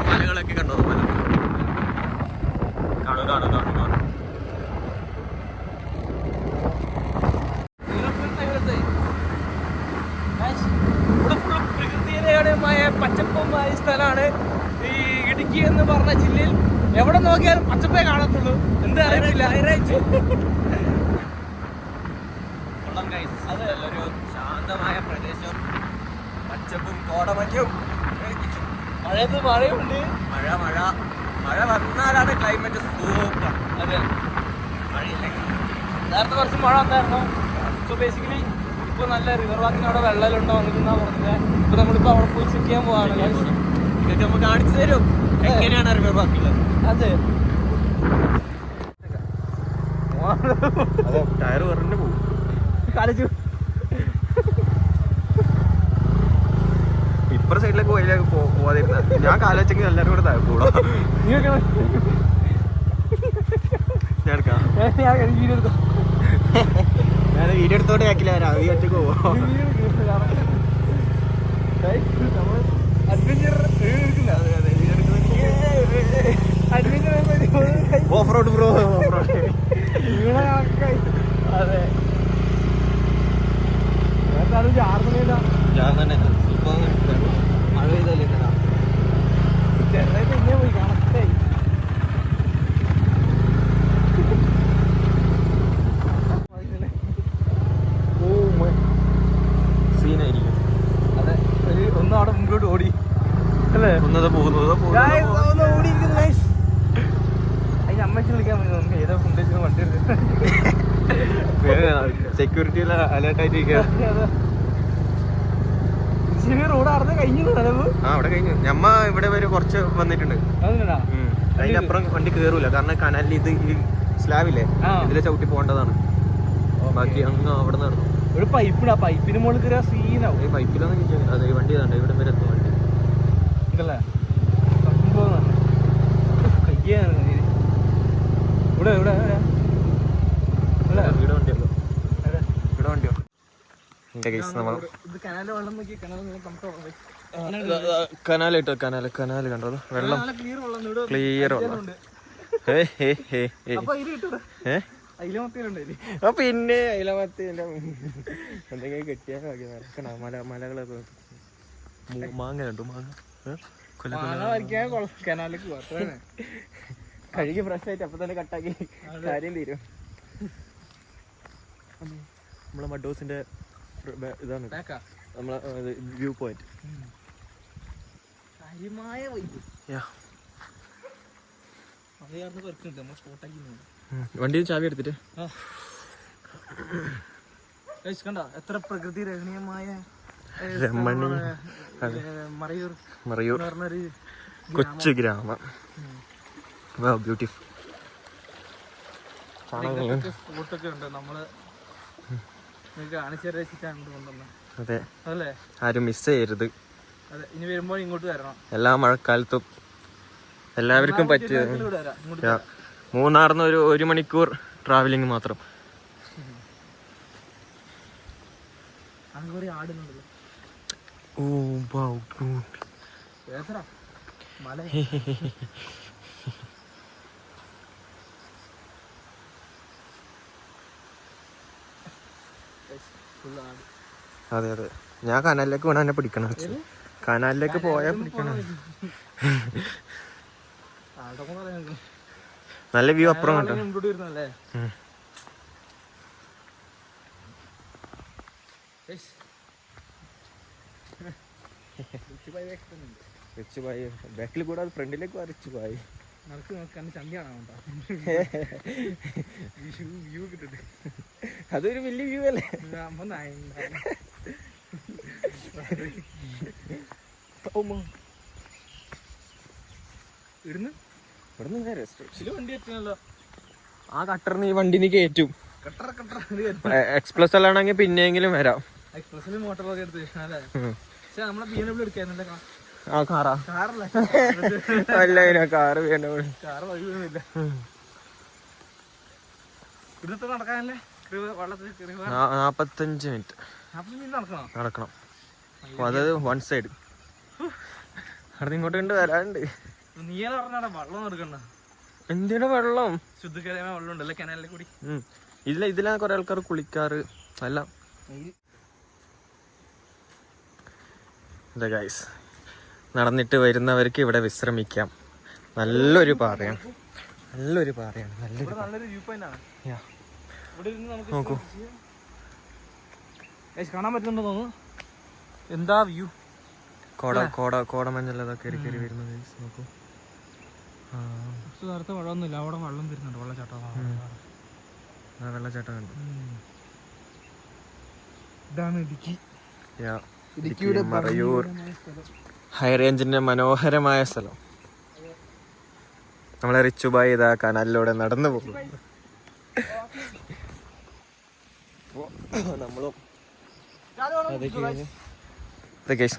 മലകളൊക്കെ കണ്ടോ? കാണു കാണു കാണു കാണു. ഇവിടെ ഫുള്ള് പ്രകൃതിരമണീയമായ പച്ചപ്പമായ സ്ഥലമാണ് ഈ ഇടുക്കി എന്ന് പറഞ്ഞ ജില്ലയിൽ. എവിടെ നോക്കിയാലും പച്ചപ്പേ കാണത്തുള്ളൂ. എന്താ അറിയില്ല. അത് ഒരു ശാന്തമായ പ്രദേശം, പച്ചപ്പും കോടമഞ്ഞും. മഴയത്ത് മഴയുണ്ട്. മഴ മഴ മഴ വന്നാലാണ് ക്ലൈമറ്റ് സൂപ്പർ. അതെ, മഴയില്ലെങ്കിൽ നേരത്തെ കുറച്ച് മഴ വന്നായിരുന്നു. സോ ബേസിക്കലി ഇപ്പോൾ നല്ല റിവർ വാക്കിന് അവിടെ വെള്ളമുണ്ടോ വന്നിട്ടുണ്ടാ പറഞ്ഞത്. ഇപ്പോൾ നമ്മളിപ്പോൾ അവിടെ പോയി ചെക്ക് ചെയ്യാൻ പോവാണ്. ഇതൊക്കെ നമുക്ക് കാണിച്ചു തരും എങ്ങനെയാണ് റിവർ വാക്കുള്ളത്. അതെ, ടയർ പറഞ്ഞു പോകും. കളിച്ചു ഇപ്പുറ സൈഡിലേക്ക് പോയിലേക്ക് പോവാതിരുന്ന ഞാൻ കാലോച്ചെങ്കിൽ എല്ലാവരും കൂടെ താഴെ കൂടാ. ഞാൻ എടുക്കാം. ഞാൻ വീഡിയോ എടുത്തോണ്ട് ആക്കില്ല. രാവിലെ ഒറ്റക്ക് പോവാ. Off road bro, off road. അതെ, ഞാൻ തന്നെ മഴ പെയ്തല്ലേ ചെറുതായിട്ട് ഇങ്ങനെ പോയി കണക്റ്റായി. സീനായിരിക്കും. അതെ, ഒരു ഒന്നും അവിടെ മുമ്പോട്ട് ഓടി അല്ലേ? ഒന്നത് പോകുന്നത് ഓടിയിരിക്കുന്നു. അതിന് അമ്മയ്ക്ക് വിളിക്കാൻ പറ്റുന്നു. ഏതോ ഫുണ്ടേജ് വണ്ടി സെക്യൂരിറ്റി അലേർട്ടായിട്ടിരിക്കുക. റോഡ് അവിടെ കഴിഞ്ഞു. ആ അവിടെ കഴിഞ്ഞു. ഞമ്മ ഇവിടെ വരെ കുറച്ച് വന്നിട്ടുണ്ട്. അതിനപ്പുറം വണ്ടി കയറൂല, കാരണം കനാലിൽ ഇത് ഈ സ്ലാബില്ലേ, ഇതിലെ ചവിട്ടി പോകേണ്ടതാണ്. ബാക്കി അങ്ങ് അവിടെ നടന്നു. ഒരു പൈപ്പിടാ, പൈപ്പിന് മുകളിൽ കയറിയ സീനാവും. ഈ പൈപ്പിലാന്ന് ചോദിച്ചാൽ അതെ, വണ്ടി ഇതാണ്ട് ഇവിടെ വരെ എത്തും വണ്ടി. ഇതല്ലേ കയ്യാണ് ഇവിടെ ഇവിടെ ഇവിടെ വണ്ടിയുള്ളൂ. ഇവിടെ വണ്ടിയോ എന്റെ കേസ് നമ്മൾ കനാലിട്ടോ കനാല് കണ്ടോ? വെള്ളം ക്ലിയർ വെള്ളം. പിന്നെ അയിലമത്തി എന്തെങ്കിലും കെട്ടിയാൽ നടക്കണം. മലകളൊക്കെ മാങ്ങ കണ്ടു. കഴുകി ഫ്രഷ് ആയിട്ട് അപ്പൊ തന്നെ കട്ടാക്കി കാര്യം തീരും. നമ്മളെ മഡോസിന്റെ ഇതാണ് നമ്മളെ വ്യൂ പോയിന്റ്. വണ്ടി ചാവി എടുത്തിട്ട് കണ്ട എത്ര പ്രകൃതി രമണീയമായ മറയൂർ കൊച്ചു ഗ്രാമം. ബ്യൂട്ടിഫുൾ സ്പോട്ടൊക്കെ ഉണ്ട്. നമ്മള് അതെ, ആരും മിസ് ചെയ്യരുത്. ഇനി വരുമ്പോൾ ഇങ്ങോട്ട് വരണം. എല്ലാ മഴക്കാലത്തും എല്ലാവർക്കും പറ്റിയത്. മൂന്നാറിന്ന് ഒരു മണിക്കൂർ ട്രാവലിംഗ് മാത്രം. ഓ അതെ അതെ, ഞാൻ കനാലിലേക്ക് വേണം എന്നെ പിടിക്കണം. കനാലിലേക്ക് പോയാൽ പിടിക്കണം. നല്ല വ്യൂ അപ്പുറം കണ്ടോ? ബാക്കിൽ കൂടെ ഫ്രണ്ടിലേക്ക് വരച്ചു പോയി. അതൊരു വലിയ വ്യൂ അല്ലേ? ആ കട്ടറിന് ഈ വണ്ടി കയറ്റും. എക്സ്പ്രസ് അല്ലാണെങ്കിൽ പിന്നെയെങ്കിലും വരാം. ആ കാറാ അല്ല, കാറ് നടക്കാനല്ലേ 45 മിനിറ്റ് നടക്കണം. അപ്പൊ അതായത് 1 സൈഡ് അവിടെ ഇങ്ങോട്ട് കൊണ്ട് വരാണ്ട്. വെള്ളം എടുക്കണ്ട, എന്തിനാ വെള്ളം? ശുദ്ധകരമായ വെള്ളം ഉണ്ടല്ലോ കനാലിൽ കൂടി. ഇതിലാണ് കുറെ ആൾക്കാർ കുളിക്കാറ് എല്ലാം. ഗൈസ്, നടന്നിട്ട് വരുന്നവർക്ക് ഇവിടെ വിശ്രമിക്കാം. നല്ലൊരു പാറയാണ്, നല്ലൊരു വ്യൂ പോയിന്റ് ആണ്. നോക്കൂ, കാണാൻ പറ്റുന്നുണ്ടോ തോന്നുന്നു. എന്താ വ്യൂ! കോടമഞ്ഞെല്ലാം കയറി വരുന്നത് ഗൈസ്. നോക്കൂ, നേരത്തെ വെള്ളമൊന്നുമില്ല, അവിടെ വെള്ളം വരുന്നുണ്ട്. വെള്ളച്ചാട്ടം കണ്ടു. ഇതാണ് ഇടുക്കി, ഇടുക്കിയുടെ മറയൂർ ഹൈ റേഞ്ചിന്റെ മനോഹരമായ സ്ഥലം. നമ്മളെ റിച്ചുബായി ഇതാ കനാലിലൂടെ നടന്നു പോകും. നമ്മളും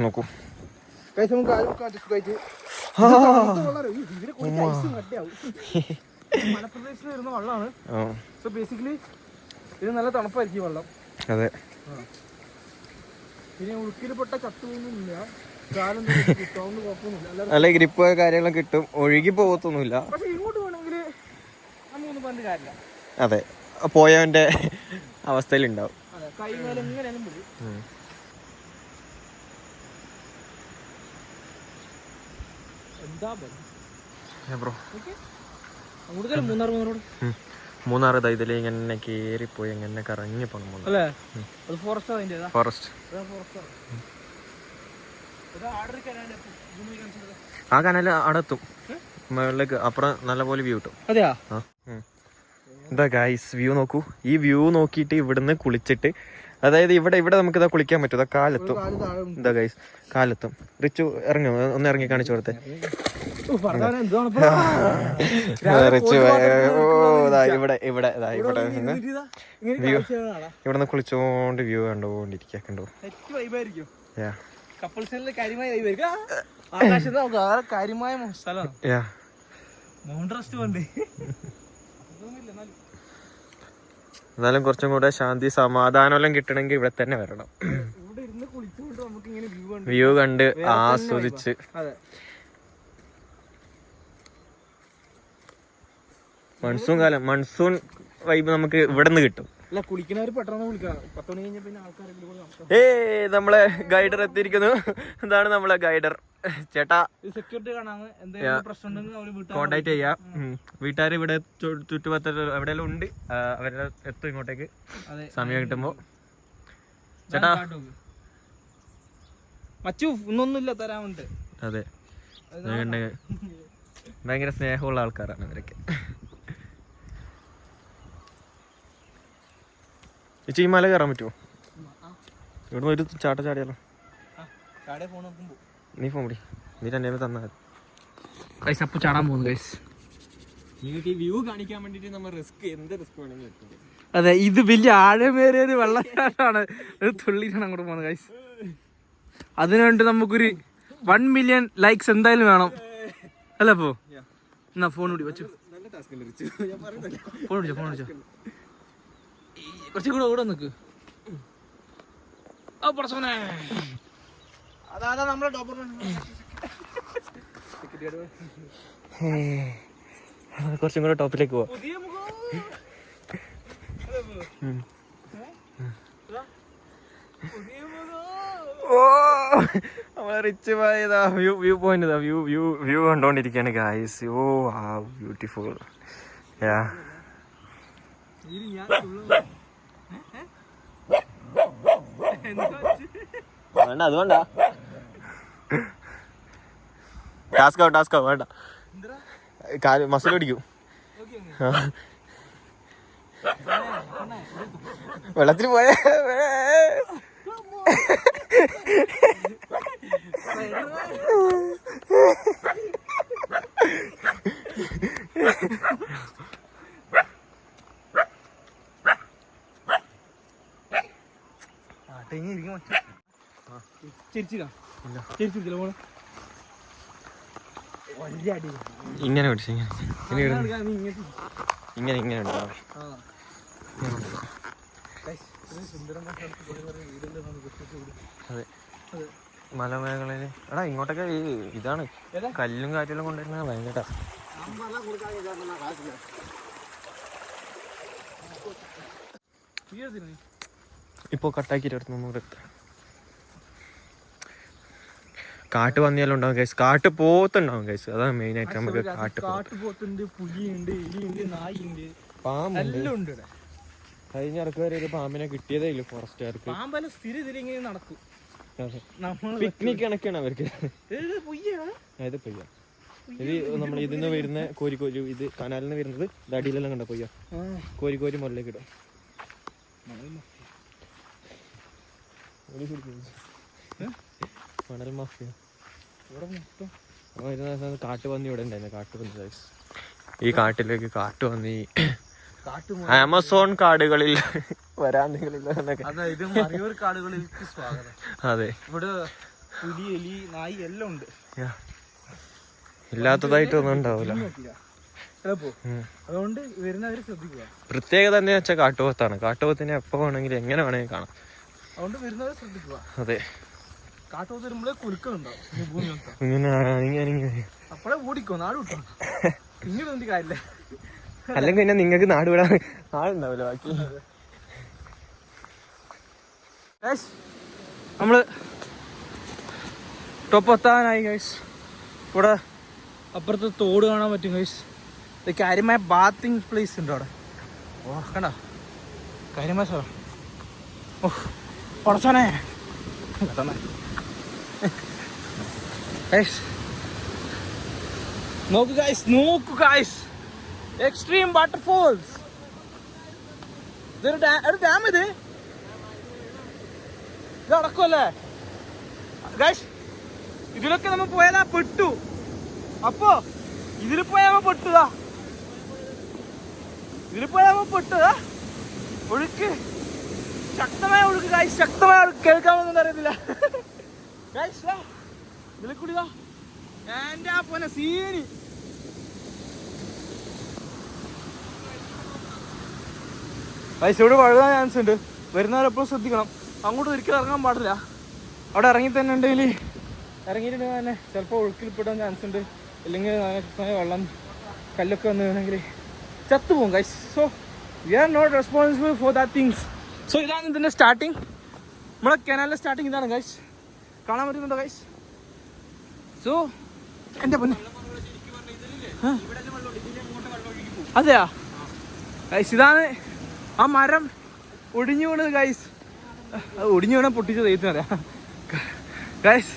നോക്കൂ. മലപ്രദേശത്ത് വരുന്ന വെള്ളമാണ്. സോ ബേസിക്കലി ഇത് നല്ല തണുപ്പായിരിക്കും വെള്ളം. അതെ, പിന്നെ ഉളുക്കിൽപ്പെട്ട ചത്തുപോകുന്നില്ല, നല്ല ഗ്രിപ്പ് കാര്യങ്ങളൊക്കെ കിട്ടും, ഒഴുകി പോകത്തൊന്നുമില്ല. പക്ഷെ ഇങ്ങോട്ട് വേണമെങ്കിൽ നമുക്കൊന്നും പറഞ്ഞ കാര്യമില്ല. അതെ, പോയവന്റെ അവസ്ഥയിലുണ്ടാവും. കൈകാലം എങ്ങനെയാലും പോയി. മൂന്നാർ ഇതിലെ ഇങ്ങനെ കേറിപ്പോയി ഇങ്ങനെ കറങ്ങി പോകണം. ഫോറസ്റ്റ് ആ കനാല് അടത്തും മുകളിലേക്ക്, അപ്പുറം നല്ലപോലെ വ്യൂ കിട്ടും. എന്താ ഗൈസ്, വ്യൂ നോക്കൂ. ഈ വ്യൂ നോക്കിയിട്ട് ഇവിടുന്ന് കുളിച്ചിട്ട്, അതായത് ഇവിടെ നമുക്ക് ഇതാ കുളിക്കാൻ പറ്റും. ഇതാ കാലെത്തും. എന്താ ഗൈസ്, കാലെത്തും. റിച്ചു ഇറങ്ങി, ഒന്ന് ഇറങ്ങി കാണിച്ചു കൊടുത്തേ. റിച്ചു ഇവിടുന്ന് കുളിച്ചോണ്ട് വ്യൂ കണ്ടോണ്ടിരിക്കണ്ടോ. എന്നാലും കുറച്ചും കൂടെ ശാന്തി സമാധാനം കിട്ടണമെങ്കിൽ ഇവിടെ തന്നെ വരണം. വ്യൂ കണ്ട് ആസ്വദിച്ച്. മൺസൂൺ വൈബ് നമുക്ക് ഇവിടെ നിന്ന് കിട്ടും. നമ്മളെ ഗൈഡർ എത്തിയിരിക്കുന്നു. ഇതാണ് നമ്മളെ ഗൈഡർ ചേട്ടാ. കോണ്ടാക്ട് ചെയ്യാം. വീട്ടുകാർ ഇവിടെ ചുറ്റുപറ്റ എവിടെയെല്ലാം ഉണ്ട്, അവരെല്ലാം എത്തും ഇങ്ങോട്ടേക്ക് സമയം കിട്ടുമ്പോ. ചേട്ടാ ഒന്നൊന്നുമില്ല തരാമുണ്ട്. അതെ, ഭയങ്കര സ്നേഹമുള്ള ആൾക്കാരാണ് ഇവരൊക്കെ. ഈ മല കയറാൻ പറ്റുമോ? ഇവിടെ ഒരു ചാടിയാലോ? നീ ഫോൺ പിടി, നീ തന്നെ തന്നാൽ ചാടാൻ പോകുന്നു. വ്യൂ കാണിക്കാൻ വേണ്ടിട്ട് നമ്മൾ എന്ത് റിസ്ക് വേണമെങ്കിൽ. അതെ, ഇത് വലിയ ആഴമേറിയ ഒരു വെള്ളച്ചാട്ടമാണ്. ഇത് തുള്ളിയിട്ടാണ് അങ്ങോട്ട് പോകുന്നത് ഗൈസ്. അതിനുവേണ്ടി നമുക്കൊരു 1 മില്യൺ ലൈക്സ് എന്തായാലും വേണം അല്ല. അപ്പോ എന്നാ ഫോൺ കൂടി വെച്ചു, ഫോൺ വിളിച്ചോ. കുറച്ചും കൂടെ നിക്ക്. അതാ നമ്മളെ കുറച്ചും കൂടെ ടോപ്പിലേക്ക് പോവാ. റിച്ച് പോയതാ വ്യൂ പോയിന്റ്. വ്യൂ കണ്ടോണ്ടിരിക്കാണ് ഗായ്സ്. Oh beautiful. വേണ്ട, അത് വേണ്ട. ടാസ്ക് വേണ്ട, മസിൽ പിടിക്കും. വെള്ളത്തിൽ പോയ ഇങ്ങനെ പിടിച്ചു, ഇങ്ങനെ ഉണ്ടാവും. അതെ, മലമേഖലയില് എടാ ഇങ്ങോട്ടൊക്കെ ഇതാണ് കല്ലും കാറ്റെല്ലാം കൊണ്ടുവരുന്ന ഭയങ്കര ടഫ്. ഇപ്പൊ കട്ടാക്കിട്ട് അടുത്ത് 300 കാട്ടുപന്നിയെല്ലാം ഉണ്ടാവും ഗൈസ്, കാട്ടുപോത്തുണ്ടാവും ഗൈസ്. അതാണ് മെയിൻ ആയിട്ട് നമുക്ക് കാട്ടുപോത്തുണ്ട്, പുലിയുണ്ട്, എലിയുണ്ട്, നായിണ്ട്, പാമ്പുണ്ട്. കഴിഞ്ഞ ഇടക്ക് വരെ ഒരു പാമ്പിനെ കിട്ടിയതേ ഇല്ല ഫോറസ്റ്റുകാർക്ക്. പാമ്പല സ്ഥിരം ഇതിലിങ്ങനെ നടക്കും. പിക്നിക് കണക്കാണ് അവർക്ക്. ഇത് പൊയ്യ, ഇത് നമ്മൾ ഇതിന്ന് വരുന്ന കോരിക്കോരി, ഇത് കനാലിൽ നിന്ന് വരുന്നത് ഇത് അടിയിലെല്ലാം കണ്ട പൊയ്യ, കോരിക്കോരി മുകളിലേക്ക് ഇടും. മണൽ മാഫിയ കാട്ടുപന്നി ഇവിടെ ഉണ്ടായിരുന്നു. കാട്ടുപന്നി സൈസ് ഈ കാട്ടിലേക്ക് കാട്ടുപന്നി ആമസോൺ കാടുകളിൽ കാടുകളിലേക്ക് സ്വാഗതം. അതെ, ഇവിടെ പുലി, എലി, നായി എല്ലാം ഉണ്ട്. ഇല്ലാത്തതായിട്ടൊന്നും ഉണ്ടാവില്ല. അതുകൊണ്ട് വരുന്നവര് ശ്രദ്ധിക്കുക. പ്രത്യേകത എന്താ വെച്ചാൽ കാട്ടുപോത്താണ്. കാട്ടുപോത്തിനെ എപ്പോ വേണമെങ്കിലും എങ്ങനെ വേണമെങ്കിൽ കാണാം. അതുകൊണ്ട് വരുന്നവരെ ശ്രദ്ധിക്കുക. അതെ, കാട്ടുപോത്ത് വരുമ്പോഴേ കുലുക്കുന്നുണ്ടാവും അപ്പോഴേ ഓടിക്കോ, നാട് വിട്ടോ. ഇങ്ങനെ എന്ത് കാര്യമില്ല, അല്ലെങ്കിൽ പിന്നെ നിങ്ങൾക്ക് നാട് വിടാൻ ആളുണ്ടാവില്ല ബാക്കി. നമ്മള് ടോപ്പെത്താനായി ഗൈസ്. ഇവിടെ അപ്പുറത്ത് തോട് കാണാൻ പറ്റും ഗൈസ്. ഇത് കാര്യമായ ബാത്തിങ് പ്ലേസ് ഉണ്ട് അവിടെ. ഓ കണ്ട കാര്യമായ സ്ഥലം. ഓ പടച്ചോനെ നോക്കു ഗൈസ്, നോക്കു ഗൈസ്, എക്സ്ട്രീം വാട്ടർഫോൾസ്. ഇതൊരു ഡാം, ഇത് അടക്കമല്ലേ ഗൈസ്. ഇതിലൊക്കെ നമ്മൾ പോയാലാ പെട്ടു. അപ്പോ ഇതിൽ പോയാൽ പെട്ടുതാ, ഇതിൽ പോയാൽ പെട്ടുതാ. ഒഴുക്ക്, ശക്തമായ ഒഴുക്ക് ഗൈസ്, ശക്തമായ ഒഴുക്ക്. കേൾക്കാമെന്നൊന്നും അറിയത്തില്ല ഗൈസ്. ഇതിൽ കൂടി എന്റെ ആ പോലെ സീനി. ഗൈസ് ഇവിടെ വഴുതാൻ ചാൻസ് ഉണ്ട്. വരുന്നവരെപ്പോഴും ശ്രദ്ധിക്കണം. അങ്ങോട്ട് ഒരിക്കലും ഇറങ്ങാൻ പാടില്ല. അവിടെ ഇറങ്ങി തന്നെ ഉണ്ടെങ്കിൽ, ഇറങ്ങിയിട്ടുണ്ടെങ്കിൽ തന്നെ ചിലപ്പോൾ ഒഴുക്കിൽപ്പെടാൻ ചാൻസ് ഉണ്ട്. ഇല്ലെങ്കിൽ വെള്ളം കല്ലൊക്കെ വന്ന് വേണമെങ്കിൽ ചത്തുപോകും guys. So we are not responsible for that things. So ഇതാണ് ഇതിൻ്റെ സ്റ്റാർട്ടിങ്. നമ്മളെ കനാലിൻ്റെ സ്റ്റാർട്ടിങ് ഇതാണ് ഗൈസ്. കാണാൻ പറ്റുന്നുണ്ടോ ഗൈസ്? സോ എൻ്റെ പൊന്നെ, അതെയാ ഗൈസ്, ഇതാണ് ആ മരം ഒടിഞ്ഞു വീണത് ഗൈസ്. ഒടിഞ്ഞു വീണ പൊട്ടിച്ച് തേത്ത് അറിയാം ഗൈസ്.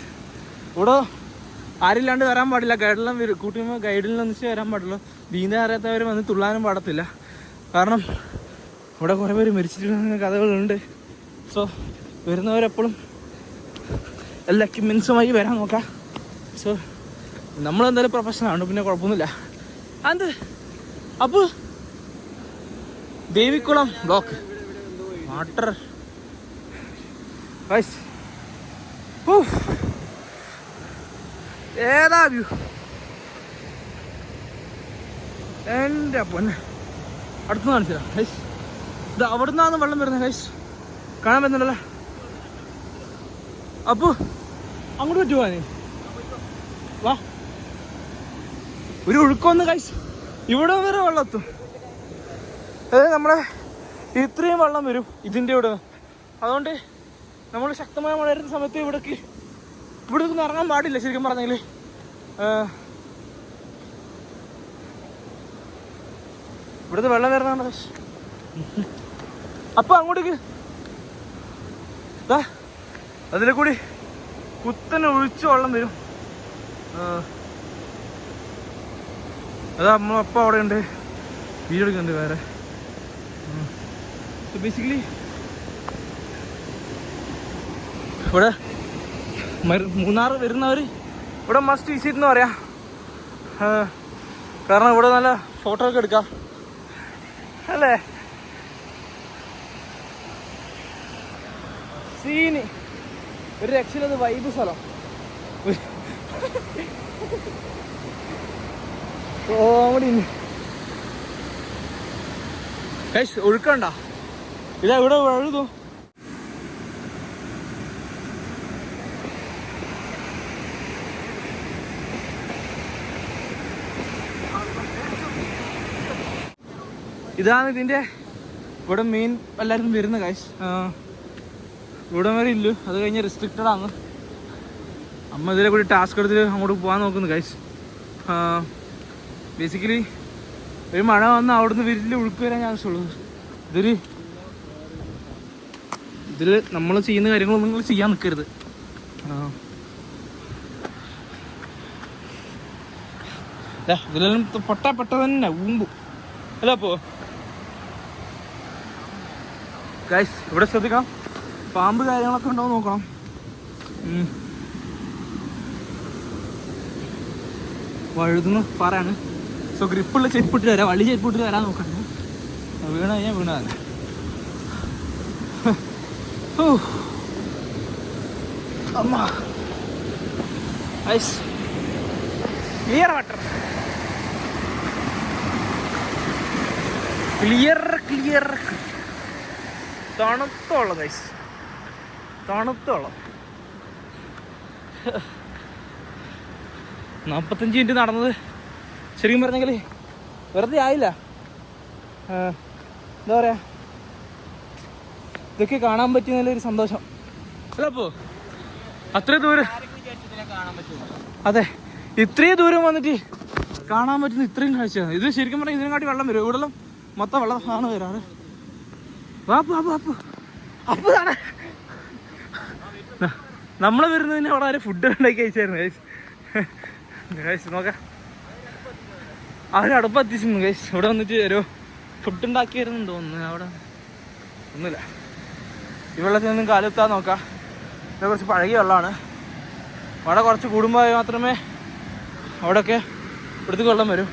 ഇവിടെ ആരില്ലാണ്ട് വരാൻ പാടില്ല. ഗൈഡെല്ലാം കൂട്ടുമ്പോൾ ഗൈഡിലെന്ന് വെച്ചാൽ വരാൻ പാടുള്ളൂ. നീന്താൻ അറിയാത്തവർ വന്ന് തുള്ളാനും പാടത്തില്ല. കാരണം ഇവിടെ കുറേ പേര് മരിച്ചിട്ടുള്ള കഥകളുണ്ട്. സോ വരുന്നവരെപ്പോഴും എല്ലാ എക്യുപ്മെൻസുമായി വരാൻ നോക്കാം. സോ നമ്മളെന്തായാലും പ്രൊഫഷനാണ്, പിന്നെ കുഴപ്പമൊന്നുമില്ല. അത് അപ്പോൾ ദേവിക്കുളം ബ്ലോക്ക് വാട്ടർ ഗൈസ്. ഏതാ വ്യൂ എൻ്റെ പൊന്നെ. അടുത്ത് കാണിച്ചാ ഗൈസ്, ഇത് അവിടെ നിന്നാണ് വെള്ളം വരുന്നത് ഗൈസ്. കാണാൻ പറ്റുന്നുണ്ടല്ലോ. അപ്പോ അങ്ങോട്ട് പറ്റുവാ, നീ വാ. ഒരു ഒഴുക്കൊന്ന് ഗൈസ്, ഇവിടെ വരെ വെള്ളം എത്തും. അതായത് നമ്മളെ ഇത്രയും വെള്ളം വരും ഇതിൻ്റെ ഇവിടെ. അതുകൊണ്ട് നമ്മൾ ശക്തമായ മഴ വരുന്ന സമയത്ത് ഇവിടെ നിന്ന് ഇറങ്ങാൻ പാടില്ല ശരിക്കും പറഞ്ഞെങ്കിൽ. ഇവിടുന്ന് വെള്ളം വരുന്നതാണ്. അപ്പൊ അങ്ങോട്ടേക്ക് അതിലെ കൂടി കുത്തനെ ഒഴിച്ച് വെള്ളം വരും. അതാ നമ്മളപ്പം അവിടെ ഉണ്ട്, വീഡിയോ എടുക്കുന്നുണ്ട് വേറെ. ബേസിക്കലി ഇവിടെ മൂന്നാർ വരുന്നവർ ഇവിടെ മസ്റ്റ് വിസിറ്റ് എന്ന് പറയാം. കാരണം ഇവിടെ നല്ല ഫോട്ടോ ഒക്കെ എടുക്കാം അല്ലേ. സീന് ഒരു രക്ഷയിലത് വൈബ് സ്ഥലം. കോമഡി ഒഴുക്കണ്ട. ഇതാ ഇവിടെ എഴുതോ. ഇതാണ് ഇതിൻ്റെ ഇവിടെ മെയിൻ എല്ലാവരും വരുന്ന കാശ്. ഇവിടെ വരെ ഇല്ലു, അത് കഴിഞ്ഞ് റെസ്ട്രിക്റ്റഡ് ആണ്. അമ്മ ഇതിലെ കൂടി ടാസ്ക് എടുത്തിട്ട് അങ്ങോട്ട് പോകാൻ നോക്കുന്നു കാശ്. ബേസിക്കലി ഒരു മഴ വന്ന് അവിടുന്ന് വലിയ ഒഴുക്ക് വരാൻ ചാൻസ് ഉള്ളൂ. ഇതിൽ നമ്മൾ ചെയ്യുന്ന കാര്യങ്ങളൊന്നും നിങ്ങൾ ചെയ്യാൻ നിൽക്കരുത്. ഇതിലെല്ലാം പെട്ട തന്നെ ഊമ്പും അല്ല. അപ്പോൾ ഗൈസ് ഇവിടെ ശ്രദ്ധിക്കണം, പാമ്പ് കാര്യങ്ങളൊക്കെ ഉണ്ടോ നോക്കണം. വഴുതുന്ന പാറയാണ്. സോ ഗ്രിപ്പുള്ള ചെരുപ്പിട്ട് വരാം, വള്ളി ചെരുപ്പിട്ട് വരാൻ നോക്കണ്ട. വീണ കഴിഞ്ഞാൽ വീണതാണ്. അമ്മ ഐസ് ക്ലിയർ വാട്ടർ, ക്ലിയർ തണുത്തോളം ഗൈസ്, തണുത്തോളം. 45 മിനിറ്റ് നടന്നത് ശരിക്കും പറഞ്ഞെങ്കിൽ വെറുതെ ആയില്ല. എന്താ പറയാ, ഇതൊക്കെ കാണാൻ പറ്റിയ സന്തോഷം അല്ല. അപ്പോൾ അത്രയും ദൂരം, അതെ ഇത്രയും ദൂരം വന്നിട്ട് കാണാൻ പറ്റുന്ന ഇത്രയും കാഴ്ചയാണ്. ഇത് ശരിക്കും പറഞ്ഞാൽ ഇതിനെക്കാട്ടി വെള്ളം വരും. ഇവിടെല്ലാം മൊത്തം വെള്ളം ആണ് വരാറ്. അപ്പൊ നമ്മള് വരുന്നതിന് അവിടെ ആരും ഫുഡ് ഉണ്ടാക്കി കഴിച്ചായിരുന്നു ഗൈസ്. നോക്കാം, അവരടുപ്പ് എത്തിച്ചിരുന്നു ഗൈസ്. ഇവിടെ വന്നിട്ട് ഒരു ഫുഡ് ഉണ്ടാക്കിയായിരുന്നു തോന്നുന്നു. അവിടെ ഒന്നുമില്ല. ഈ വെള്ളത്തിൽ നിന്നും കാലെത്താൻ നോക്കാം. ഇത് കുറച്ച് പഴകിയ വെള്ളമാണ്. അവിടെ കുറച്ച് കൂടുമ്പോൾ മാത്രമേ അവിടെയൊക്കെ ഇവിടുത്തെ വെള്ളം വരും.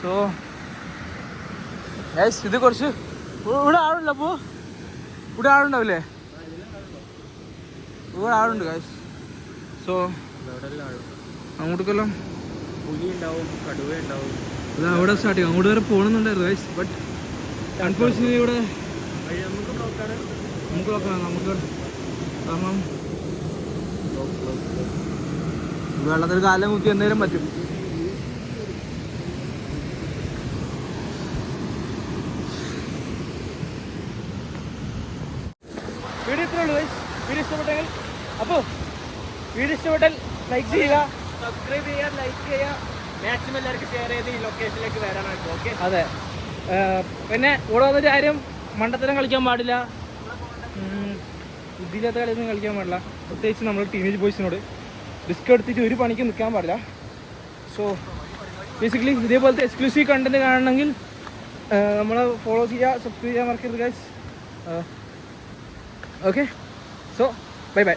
സോ ഗൈസ് ഇത് കുറച്ച് ഇവിടെ ആളുണ്ടല്ലോ. അപ്പോൾ ഇവിടെ ആളുണ്ടാവില്ലേ? ഇവിടെ ആളുണ്ട് ഗൈസ്. സോ അങ്ങോട്ടേക്കെല്ലാം പുലി ഉണ്ടാവും, കടുവ ഉണ്ടാവും. അത് അവിടെ സ്റ്റാർട്ട് ചെയ്യും. അങ്ങോട്ട് വരെ പോകണമെന്നുണ്ടായിരുന്നു ഗൈസ്. ബട്ട് അൺഫോർച്യുനേറ്റ്ലി ഇവിടെ നമുക്ക് നോക്കാം. നമുക്ക് കാരണം വെള്ളത്തിൽ കാലം മുക്കി എന്തേലും പറ്റും. വീഡിയോ ഇത്രേ ഉള്ളൂ ഗൈസ്. വീഡിയോ ഇഷ്ടപ്പെട്ടെങ്കിൽ വീഡിയോ ഇഷ്ടപ്പെട്ടാൽ ലൈക്ക് ചെയ്യുക, സബ്സ്ക്രൈബ് ചെയ്യുക, ലൈക്ക് ചെയ്യുക, മാക്സിമം എല്ലാവർക്കും ഷെയർ ചെയ്ത് ഈ ലൊക്കേഷനിലേക്ക് വരാനായിട്ട്. ഓക്കെ, അതെ. പിന്നെ ഇവിടെ വന്നിട്ട് ആരും മണ്ടത്തരം കളിക്കാൻ പാടില്ല, ബുദ്ധിയില്ലാത്ത കളിയൊന്നും കളിക്കാൻ പാടില്ല. പ്രത്യേകിച്ച് നമ്മൾ ടീനേജ് ബോയ്സിനോട് റിസ്ക് എടുത്തിട്ട് ഒരു പണിക്ക് നിൽക്കാൻ പാടില്ല. സോ ബേസിക്കലി ഇതേപോലത്തെ എക്സ്ക്ലൂസീവ് കണ്ടന്റ് കാണണമെങ്കിൽ നമ്മളെ ഫോളോ ചെയ്യുക, സബ്സ്ക്രൈബ് ചെയ്യാൻ മറക്കരുത് guys. Okay, so bye bye.